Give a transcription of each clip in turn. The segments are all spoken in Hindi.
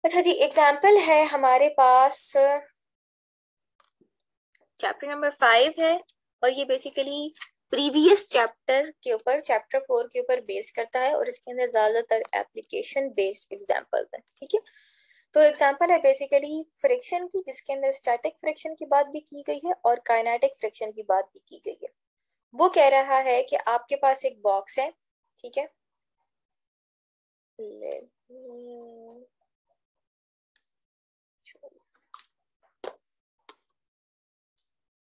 अच्छा जी, एग्जाम्पल है हमारे पास चैप्टर नंबर 5 है और ये बेसिकली प्रीवियस चैप्टर के ऊपर चैप्टर 4 के ऊपर बेस करता है और इसके अंदर ज्यादातर एप्लीकेशन बेस्ड एग्जाम्पल्स हैं। ठीक है, तो एग्जाम्पल है बेसिकली फ्रिक्शन की, जिसके अंदर स्टैटिक फ्रिक्शन की बात भी की गई है और काइनेटिक फ्रिक्शन की बात भी की गई है। वो कह रहा है कि आपके पास एक बॉक्स है, ठीक है,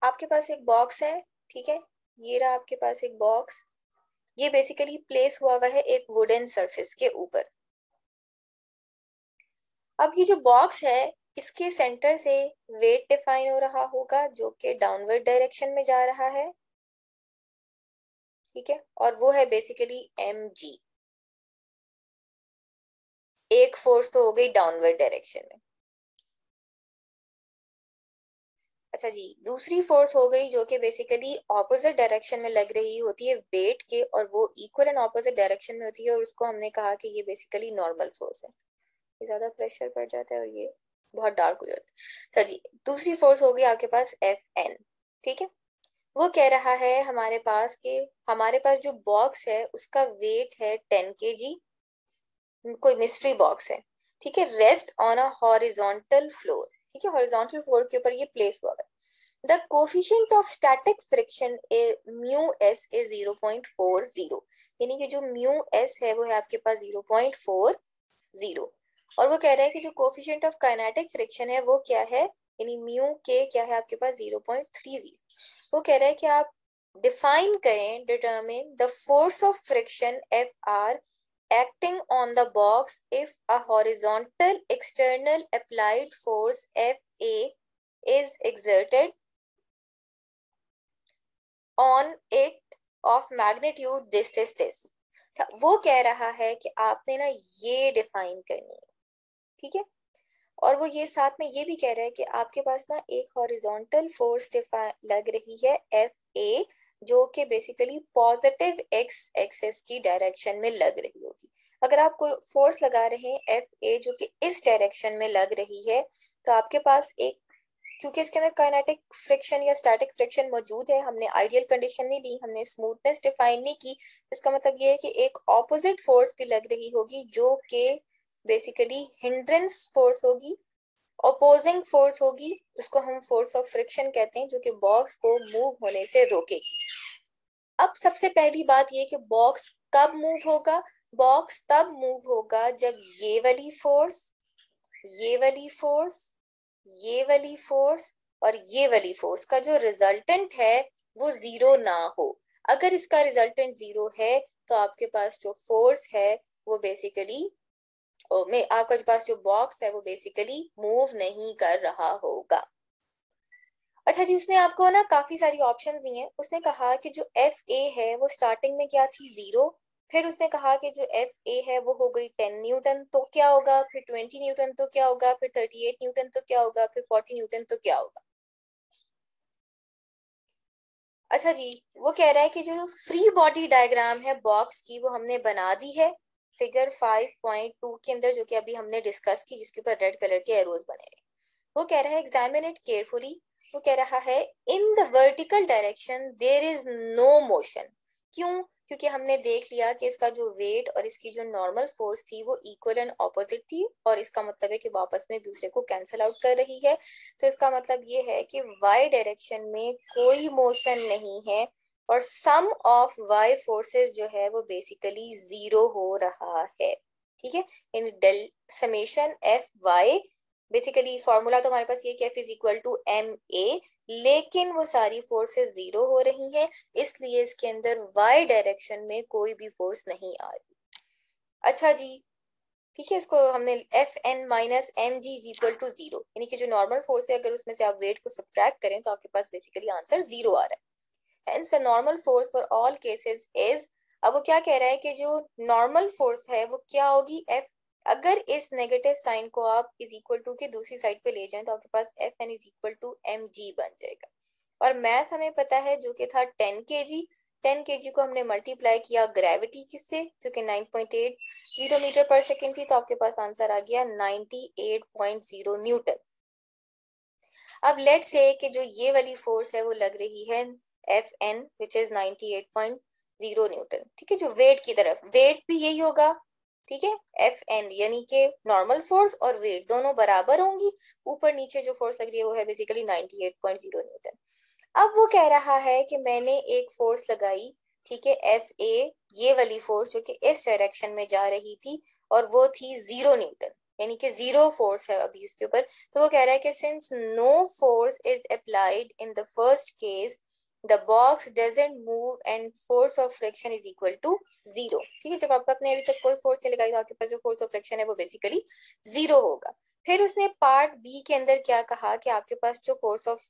आपके पास एक बॉक्स है, ठीक है, ये रहा आपके पास एक बॉक्स। ये बेसिकली प्लेस हुआ हुआ है एक वुडन सरफेस के ऊपर। अब ये जो बॉक्स है, इसके सेंटर से वेट डिफाइन हो रहा होगा जो कि डाउनवर्ड डायरेक्शन में जा रहा है, ठीक है, और वो है बेसिकली mg। एक फोर्स तो हो गई डाउनवर्ड डायरेक्शन में। अच्छा जी, दूसरी फोर्स हो गई जो कि बेसिकली ऑपोजिट डायरेक्शन में लग रही होती है वेट के, और वो इक्वल एंड ऑपोजिट डायरेक्शन में होती है, और उसको हमने कहा कि ये बेसिकली नॉर्मल फोर्स है। ये ज्यादा प्रेशर पड़ जाता है और ये बहुत डार्क हो जाता है। अच्छा जी, दूसरी फोर्स होगी आपके पास Fn, ठीक है। वो कह रहा है हमारे पास कि हमारे पास जो बॉक्स है उसका वेट है 10 kg, कोई मिस्ट्री बॉक्स है, ठीक है, rest on a horizontal floor, ठीक है, हॉरिजॉन्टल फ्लोर के ऊपर ये प्लेस हुआ है। The coefficient of static friction mu S is 0.40, यानी कि जो म्यू एस है वो है आपके पास 0.40। और वो कह रहा है कि जो कोफिशिएंट ऑफ काइनेटिक फ्रिक्शन है वो क्या है, यानी म्यू के क्या है आपके पास 0.30। वो कह रहा है कि आप डिफाइन करें, determine the force of friction F R acting on the box if a horizontal external applied force FA is exerted on it of magnitude this। अच्छा, वो कह रहा है कि आपने ना ये डिफाइन करनी है, ठीक है, और वो ये साथ में ये भी कह रहा है कि आपके पास ना एक हॉरिजॉन्टल फोर्स लग रही है FA, जो कि बेसिकली पॉजिटिव एक्स एक्सेस की डायरेक्शन में लग रही होगी। अगर आप कोई फोर्स लगा रहे हैं FA जो कि इस डायरेक्शन में लग रही है, तो आपके पास एक, क्योंकि इसके अंदर काइनेटिक फ्रिक्शन या स्टैटिक फ्रिक्शन मौजूद है, हमने आइडियल कंडीशन नहीं ली, हमने स्मूथनेस डिफाइन नहीं की, इसका मतलब ये है कि एक ऑपोजिट फोर्स भी लग रही होगी जो कि बेसिकली हिंड्रेंस फोर्स होगी, अपोजिंग फोर्स होगी, उसको हम फोर्स ऑफ फ्रिक्शन कहते हैं, जो कि बॉक्स को मूव होने से रोकेगी। अब सबसे पहली बात ये कि बॉक्स कब मूव होगा, बॉक्स तब मूव होगा जब ये वाली फोर्स, ये वाली फोर्स, ये वाली फोर्स और ये वाली फोर्स का जो रिजल्टेंट है वो जीरो ना हो। अगर इसका रिजल्टेंट जीरो है तो आपके पास जो फोर्स है वो बेसिकली में आपके पास जो बॉक्स है वो बेसिकली मूव नहीं कर रहा होगा। अच्छा जी, उसने आपको ना काफी सारी ऑप्शन दी हैं। उसने कहा कि जो एफ ए है वो स्टार्टिंग में क्या थी, 0। फिर उसने कहा कि जो एफ ए है वो हो गई 10 न्यूटन, तो क्या होगा, फिर 20 न्यूटन तो क्या होगा, फिर 38 न्यूटन तो क्या होगा, फिर 40 न्यूटन तो क्या होगा। अच्छा जी, वो कह रहा है कि जो फ्री बॉडी डायग्राम है बॉक्स की वो हमने बना दी है फिगर 5.2 के अंदर, जो कि अभी हमने डिस्कस की, जिसके ऊपर रेड कलर के एरोज बने हैं। वो कह रहा है एग्जामिन इट केयरफुली। वो कह रहा है in the vertical direction there is no motion. क्यों? क्योंकि हमने देख लिया कि इसका जो वेट और इसकी जो नॉर्मल फोर्स थी वो इक्वल एंड ऑपोजिट थी, और इसका मतलब है कि वापस में दूसरे को कैंसिल आउट कर रही है। तो इसका मतलब ये है कि वाई डायरेक्शन में कोई मोशन नहीं है, और सम ऑफ वाई फोर्सेस जो है वो बेसिकली जीरो हो रहा है, ठीक है। इन del summation F Y, basically formula तो हमारे पास ये कि F is equal to M A, लेकिन वो सारी फोर्सेस जीरो हो रही हैं, इसलिए इसके अंदर y डायरेक्शन में कोई भी फोर्स नहीं आ रही। अच्छा जी, ठीक है, इसको हमने F N minus M G is equal to 0, यानी कि जो नॉर्मल फोर्स है अगर उसमें से आप वेट को सब्ट्रैक्ट करें तो आपके पास बेसिकली आंसर 0 आ रहा है। Hence the normal force for all cases is, अब वो क्या कह रहा है कि जो नॉर्मल फोर्स है वो क्या होगी, एफ, अगर इस नेगेटिव साइन को आप इज इक्वल टू के दूसरी साइड पे ले जाएं तो आपके पास F N is equal to M G बन जाएगा। और मैथ हमें पता है जो कि था 10 kg, 10 kg को हमने मल्टीप्लाई किया ग्रेविटी किससे, जो कि 9.80 मीटर पर सेकेंड थी, तो आपके पास आंसर आ गया 98.0 न्यूटन। अब लेट से कि जो ये वाली फोर्स है वो लग रही है Fn विच इज 98.0 न्यूटन, ठीक है, जो वेट की तरफ, वेट भी यही होगा, ठीक है, Fn यानी कि नॉर्मल फोर्स और वेट दोनों बराबर होंगी, ऊपर नीचे जो फोर्स लग रही है वो है बेसिकली 98.0 न्यूटन। अब वो कह रहा है कि मैंने एक फोर्स लगाई, ठीक है, Fa, ये वाली फोर्स जो कि इस डायरेक्शन में जा रही थी और वो थी 0 न्यूटन, यानी कि 0 फोर्स है अभी उसके ऊपर। तो वो कह रहा है कि since no force is applied in the first case the box doesn't move and force of friction is equal to 0, ठीक है, जब आपने अभी तक कोई फोर्स नहीं लगाई तो आपके पास जो फोर्स ऑफ फ्रिक्शन है वो बेसिकली 0 होगा। फिर उसने पार्ट बी के अंदर क्या कहा कि आपके पास जो force of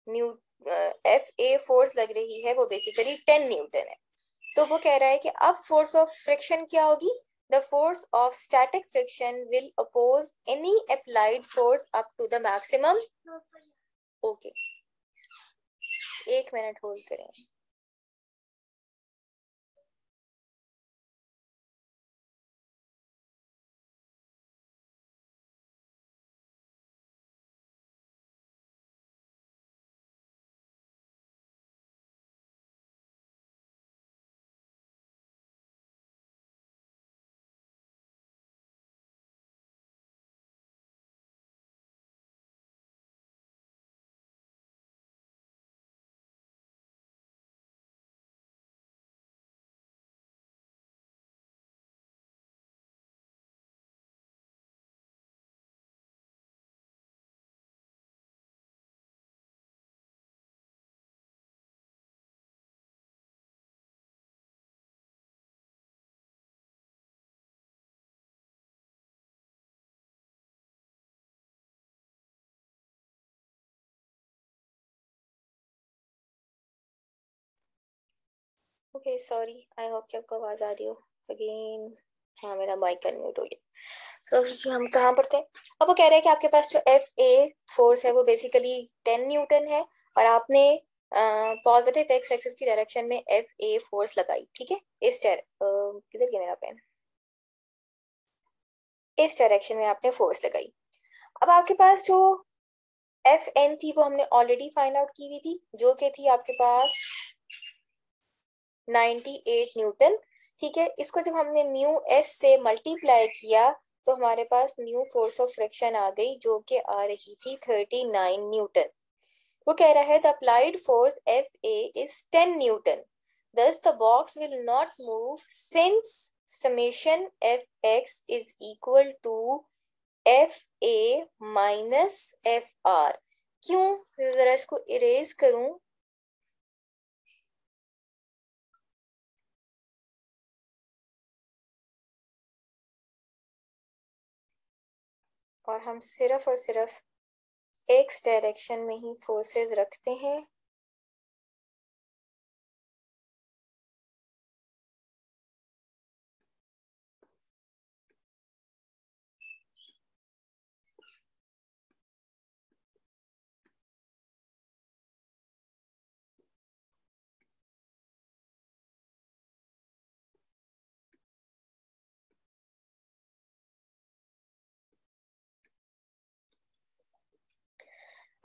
new Fa force लग रही है वो बेसिकली 10 न्यूटन है। तो वो कह रहा है कि अब फोर्स ऑफ फ्रिक्शन क्या होगी, the force of static friction will oppose any applied force up to the maximum. Okay, 1 minute hold करें। ओके सॉरी, आई होप कि आपको आवाज आ रही हो अगेन। हाँ, मेरा माइक अनम्यूट हो गया। तो जी हम कहाँ पर थे। अब वो कह रहे हैं कि आपके पास जो Fa फोर्स है वो बेसिकली 10 न्यूटन है और आपने पॉजिटिव एक्स एक्सिस की डायरेक्शन में Fa फोर्स लगाई, ठीक है, किधर गया मेरा पेन, इस डायरेक्शन में आपने फोर्स लगाई। अब आपके पास जो Fn थी वो हमने ऑलरेडी फाइंड आउट की हुई थी, जो कि थी आपके पास 98 न्यूटन, ठीक है। इसको जब हमने म्यू एस से मल्टीप्लाई किया तो हमारे पास न्यू फोर्स ऑफ फ्रिक्शन आ गई, जो कि आ रही थी 39 न्यूटन। वो कह रहा है the applied force Fa is 10 Newton, thus the box will not move since summation Fx is equal to Fa minus Fr। क्यों, जरा इसको इरेज करूं, और हम सिर्फ और सिर्फ एक्स डायरेक्शन में ही फोर्सेस रखते हैं।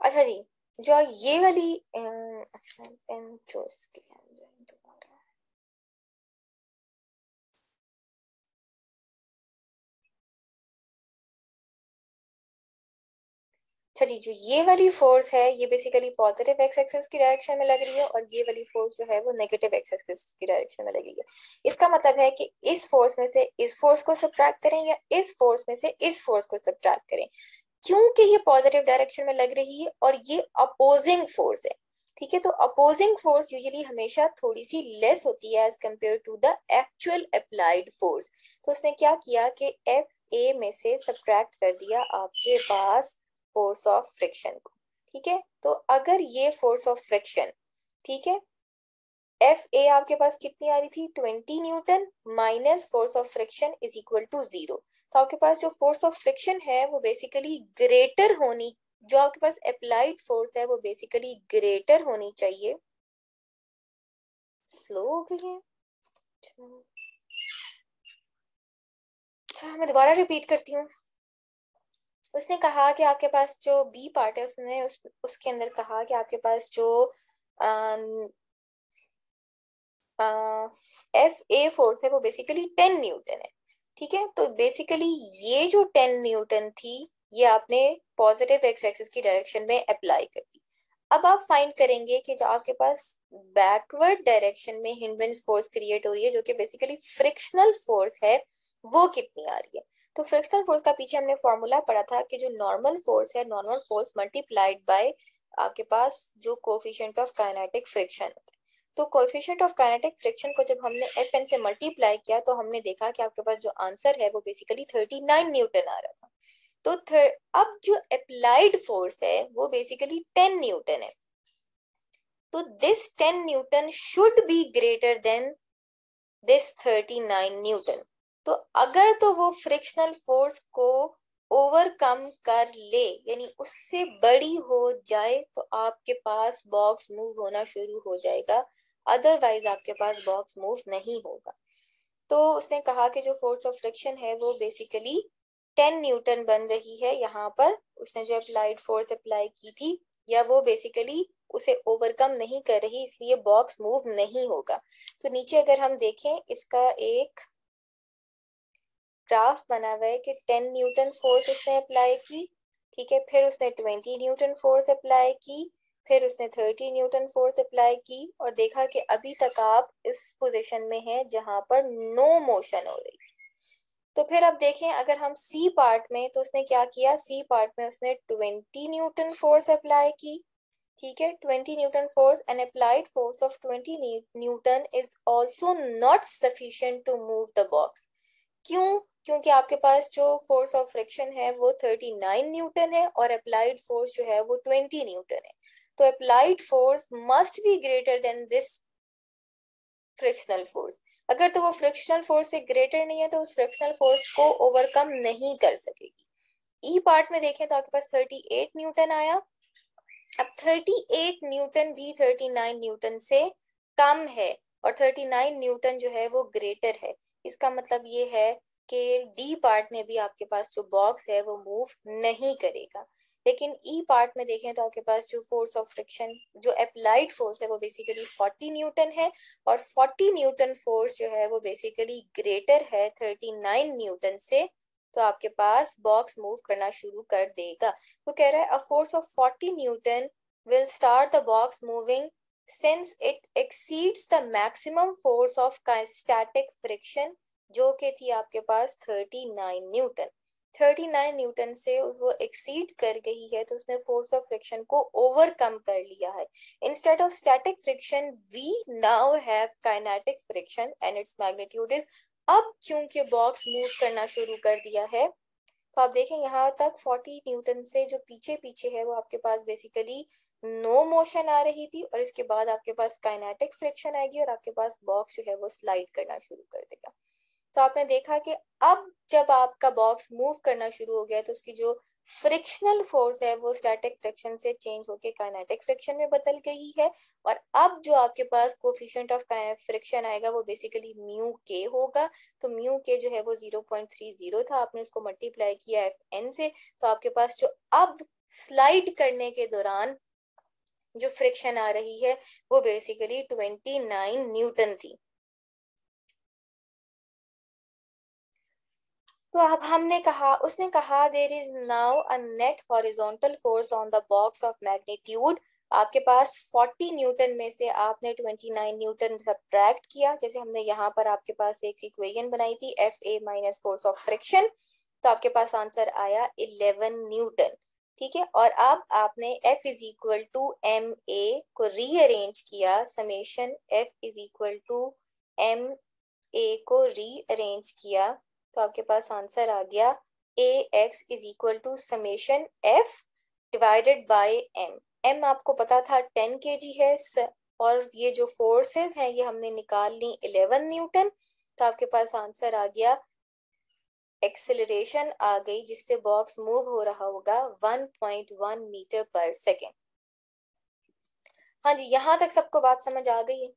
अच्छा जी, जो ये वाली अच्छा पेन चूज किया दोबारा। अच्छा जी, जो ये वाली फोर्स है ये बेसिकली पॉजिटिव एक्स एक्सिस की डायरेक्शन में लग रही है और ये वाली फोर्स जो है वो नेगेटिव एक्स एक्सिस की डायरेक्शन में लग रही है। इसका मतलब है कि इस फोर्स में से इस फोर्स को सब्ट्रैक्ट करें या इस फोर्स में से इस फोर्स को सब्ट्रैक्ट करें, क्योंकि ये पॉजिटिव डायरेक्शन में लग रही है और ये अपोजिंग फोर्स है, ठीक है। तो अपोजिंग फोर्स यूजुअली हमेशा थोड़ी सी लेस होती है as compare to the actual applied force. तो उसने क्या किया कि Fa में से सब्ट्रैक्ट कर दिया आपके पास फोर्स ऑफ फ्रिक्शन को, ठीक है। तो अगर ये फोर्स ऑफ फ्रिक्शन, ठीक है, Fa आपके पास कितनी आ रही थी 20 newton minus force of friction is equal to 0, तो आपके पास जो फोर्स ऑफ फ्रिक्शन है वो बेसिकली ग्रेटर होनी, जो आपके पास अप्लाइड फोर्स है वो बेसिकली ग्रेटर होनी चाहिए स्लो हो गई है। अच्छा, मैं दोबारा रिपीट करती हूँ। उसने कहा कि आपके पास जो बी पार्ट है उसने उसके अंदर कहा कि आपके पास जो एफ ए फोर्स है वो बेसिकली 10 न्यूटन है। ठीक है, तो बेसिकली ये जो 10 न्यूटन थी ये आपने पॉजिटिव एक्स एक्सिस की डायरेक्शन में अप्लाई कर दी। अब आप फाइंड करेंगे कि जो आपके पास बैकवर्ड डायरेक्शन में हिंड्रेंस फोर्स क्रिएट हो रही है जो कि बेसिकली फ्रिक्शनल फोर्स है, वो कितनी आ रही है। तो फ्रिक्शनल फोर्स का पीछे हमने फॉर्मूला पढ़ा था कि जो नॉर्मल फोर्स है, नॉर्मल फोर्स मल्टीप्लाइड बाय आपके पास जो कोफिशिएंट ऑफ काइनेटिक फ्रिक्शन। तो कोएफिशिएंट ऑफ काइनेटिक फ्रिक्शन को जब हमने एफ एन से मल्टीप्लाई किया तो हमने देखा कि आपके पास जो आंसर है वो बेसिकली 39 न्यूटन आ रहा था। तो अब जो अप्लाइड फोर्स है वो बेसिकली 10 न्यूटन है। तो this 10 Newton should be greater than this 39 Newton. तो अगर तो वो फ्रिक्शनल फोर्स को ओवरकम कर ले, यानी उससे बड़ी हो जाए, तो आपके पास बॉक्स मूव होना शुरू हो जाएगा, अदरवाइज आपके पास बॉक्स मूव नहीं होगा। तो उसने कहा कि जो फोर्स ऑफ फ्रिक्शन है वो बेसिकली 10 न्यूटन बन रही है यहाँ पर। उसने जो अप्लाइड फोर्स अप्लाई की थी या वो बेसिकली उसे ओवरकम नहीं कर रही, इसलिए बॉक्स मूव नहीं होगा। तो नीचे अगर हम देखें इसका एक ग्राफ बना हुआ है कि 10 न्यूटन फोर्स उसने अप्लाई की, ठीक है, फिर उसने 20 न्यूटन फोर्स अप्लाई की, फिर उसने 30 न्यूटन फोर्स अप्लाई की, और देखा कि अभी तक आप इस पोजीशन में हैं जहां पर नो मोशन हो रही। तो फिर अब देखें अगर हम सी पार्ट में, तो उसने क्या किया, सी पार्ट में उसने 20 न्यूटन फोर्स अप्लाई की। ठीक है, 20 newton force and applied force of 20 newton is also not sufficient to move the box. क्यों? क्योंकि आपके पास जो फोर्स ऑफ फ्रिक्शन है वो 39 न्यूटन है और अप्लाइड फोर्स जो है वो 20 न्यूटन है। तो applied force must be greater than this frictional force. अगर तो वो फ्रिक्शनल फोर्स से ग्रेटर नहीं है तो उस फ्रिक्शनल फोर्स को ओवरकम नहीं कर सकेगी। ई पार्ट में देखें तो आपके पास 38 न्यूटन आया। अब 38 न्यूटन भी 39 न्यूटन से कम है और 39 न्यूटन जो है वो ग्रेटर है। इसका मतलब ये है कि डी पार्ट में भी आपके पास जो बॉक्स है वो मूव नहीं करेगा। लेकिन ई पार्ट में देखें तो आपके पास जो फोर्स ऑफ फ्रिक्शन, जो अप्लाइड फोर्स है वो बेसिकली 40 न्यूटन है, और 40 न्यूटन फोर्स जो है वो बेसिकली ग्रेटर है 39 न्यूटन से। तो आपके पास बॉक्स मूव करना शुरू कर देगा। वो कह रहा है a force of 40 Newton will start the box moving since it exceeds the maximum force of static friction, जो कि थी आपके पास 39 न्यूटन। 39 न्यूटन से वो एक्सीड कर गई है तो उसने फोर्स ऑफ फ्रिक्शन को ओवरकम कर लिया है। Instead of static friction we now have kinetic friction and its magnitude is. अब क्योंकि बॉक्स मूव करना शुरू कर दिया है तो आप देखें यहाँ तक 40 न्यूटन से जो पीछे पीछे है वो आपके पास बेसिकली नो मोशन आ रही थी, और इसके बाद आपके पास काइनेटिक फ्रिक्शन आएगी और आपके पास बॉक्स जो है वो स्लाइड करना शुरू कर देगा। तो आपने देखा कि अब जब आपका बॉक्स मूव करना शुरू हो गया तो उसकी जो फ्रिक्शनल फोर्स है वो स्टैटिक फ्रिक्शन से चेंज होके काइनेटिक फ्रिक्शन में बदल गई है। और अब जो आपके पास कोफिशिएंट ऑफ फ्रिक्शन आएगा वो बेसिकली म्यू के होगा। तो म्यू के जो है वो 0.30 था, आपने उसको मल्टीप्लाई किया एफ एन से, तो आपके पास जो अब स्लाइड करने के दौरान जो फ्रिक्शन आ रही है वो बेसिकली 29 न्यूटन थी। तो अब हमने कहा, उसने कहा there is now a net horizontal force on the box of magnitude. आपके पास 40 न्यूटन में से आपने 29 न्यूटन सब्ट्रैक्ट किया, जैसे हमने यहाँ पर आपके पास एक इक्वेशन बनाई थी F A minus force of friction, तो आपके पास आंसर आया 11 न्यूटन। ठीक है, और अब आपने F is equal to M A को रीअरेंज किया, summation F is equal to M A को रीअरेंज किया, तो आपके पास आंसर आ गया A X is equal to summation F divided by M. M आपको पता था 10 kg है, और ये जो फोर्सेस हैं ये हमने निकाल ली 11 न्यूटन। तो आपके पास आंसर आ गया, एक्सेलरेशन आ गई जिससे बॉक्स मूव हो रहा होगा 1.1 मीटर पर सेकेंड। हाँ जी, यहाँ तक सबको बात समझ आ गई है।